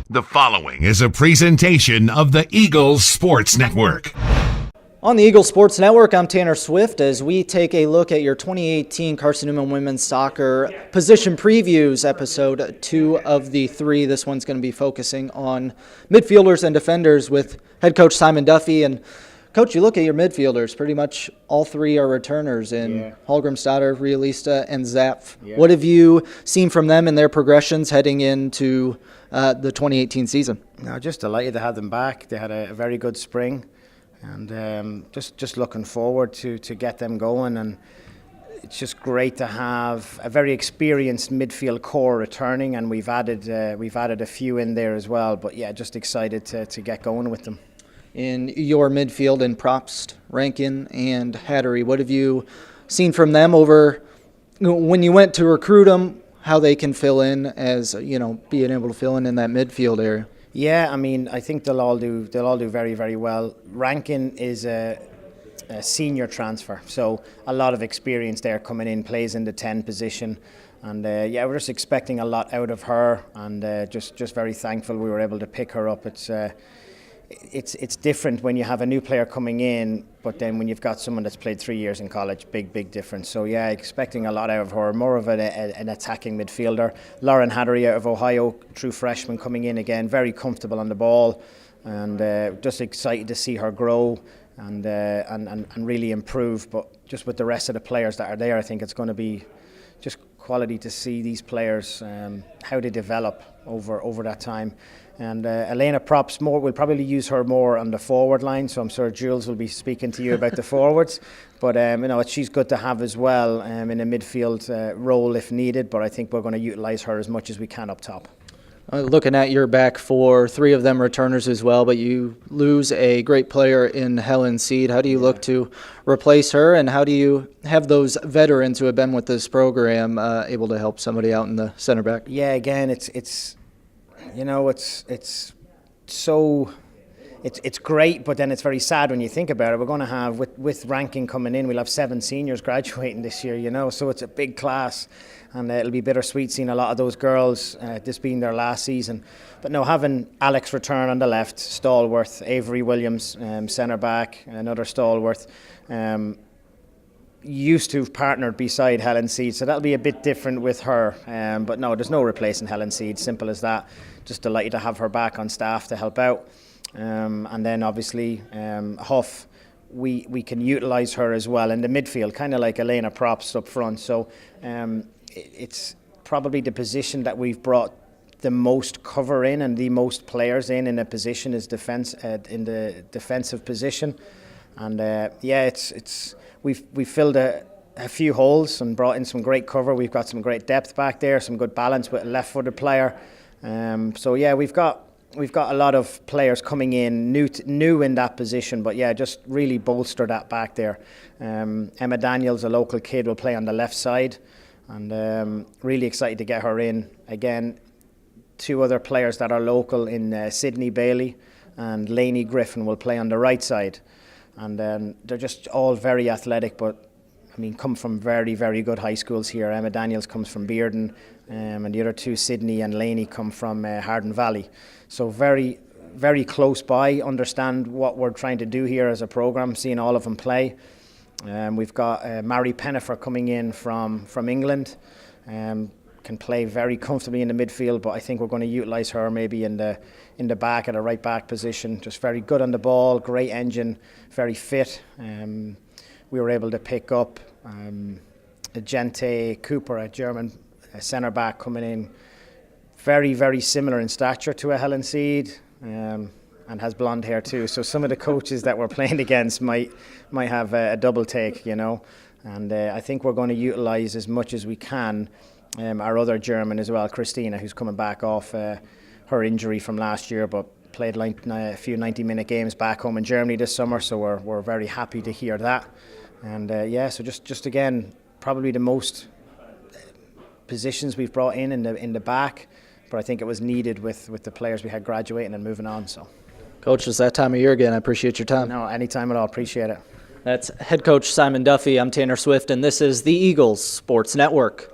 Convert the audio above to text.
The following is a presentation of the Eagles Sports Network. On the Eagles Sports Network, I'm Tanner Swift as we take a look at your 2018 Carson-Newman Women's Soccer Position Previews, episode 2 of the 3. This one's going to be focusing on midfielders and defenders with head coach Simon Duffy. And Coach, you look at your midfielders, pretty much all 3 are returners in Hallgrimsdotter, Realista, and Zapf. Yeah. What have you seen from them and their progressions heading into the 2018 season? No, just delighted to have them back. They had a very good spring. And just looking forward to get them going, and it's just great to have a very experienced midfield core returning, and we've added a few in there as well. But yeah, just excited to get going with them. In your midfield in Probst, Rankin, and Hattery, what have you seen from them over when you went to recruit them? How they can fill in as being able to fill in that midfield area. Yeah, I mean, I think they'll all do very, very well. Rankin is a senior transfer, so a lot of experience there coming in, plays in the 10 position. And we're just expecting a lot out of her, and just very thankful we were able to pick her up. It's different when you have a new player coming in, but then when you've got someone that's played 3 years in college, big difference. So yeah, expecting a lot out of her, more of an attacking midfielder. Lauren Hattery out of Ohio, true freshman coming in again, very comfortable on the ball, and just excited to see her grow and really improve. But just with the rest of the players that are there, I think it's going to be just quality to see these players, how they develop over that time. And Elena Props, we'll probably use her more on the forward line, so I'm sure Jules will be speaking to you about the forwards. But she's good to have as well in a midfield role if needed, but I think we're going to utilise her as much as we can up top. Looking at your back four, 3 of them returners as well, but you lose a great player in Helen Seed. How do you look to replace her, and how do you have those veterans who have been with this program able to help somebody out in the center back? Yeah, again, it's great, but then it's very sad when you think about it. We're going to have, with ranking coming in, we'll have 7 seniors graduating this year, so it's a big class, and it'll be bittersweet seeing a lot of those girls, this being their last season. But no, having Alex return on the left, stalwart, Avery Williams, centre back, another stalwart, used to have partnered beside Helen Seed, so that'll be a bit different with her. But no, there's no replacing Helen Seed, simple as that. Just delighted to have her back on staff to help out. And then obviously Huff, we can utilise her as well in the midfield, kind of like Elena Props up front. So it's probably the position that we've brought the most cover in and the most players in a position is defence, in the defensive position. And we've filled a few holes and brought in some great cover. We've got some great depth back there, some good balance with a left-footed player. We've got a lot of players coming in new in that position, but yeah, just really bolster that back there. Emma Daniels, a local kid, will play on the left side, and really excited to get her in. Again, 2 other players that are local in Sydney Bailey and Lainey Griffin will play on the right side. And they're just all very athletic, but come from very, very good high schools here. Emma Daniels comes from Bearden, and the other 2, Sydney and Lainey, come from Hardin Valley. So very, very close by, understand what we're trying to do here as a programme, seeing all of them play. We've got Mary Pennifer coming in from England, can play very comfortably in the midfield, but I think we're going to utilise her maybe in the back, at a right back position. Just very good on the ball, great engine, very fit. We were able to pick up Gente Cooper, a German centre back coming in, very, very similar in stature to a Helen Seed, and has blonde hair too. So some of the coaches that we're playing against might have a double take, And I think we're going to utilise as much as we can our other German as well, Christina, who's coming back off her injury from last year, but played a few 90-minute games back home in Germany this summer, so we're very happy to hear that. And so just again, probably the most positions we've brought in the back, but I think it was needed with the players we had graduating and moving on. So, Coach, it's that time of year again. I appreciate your time. No, anytime at all. Appreciate it. That's head coach Simon Duffy. I'm Tanner Swift, and this is the Eagles Sports Network.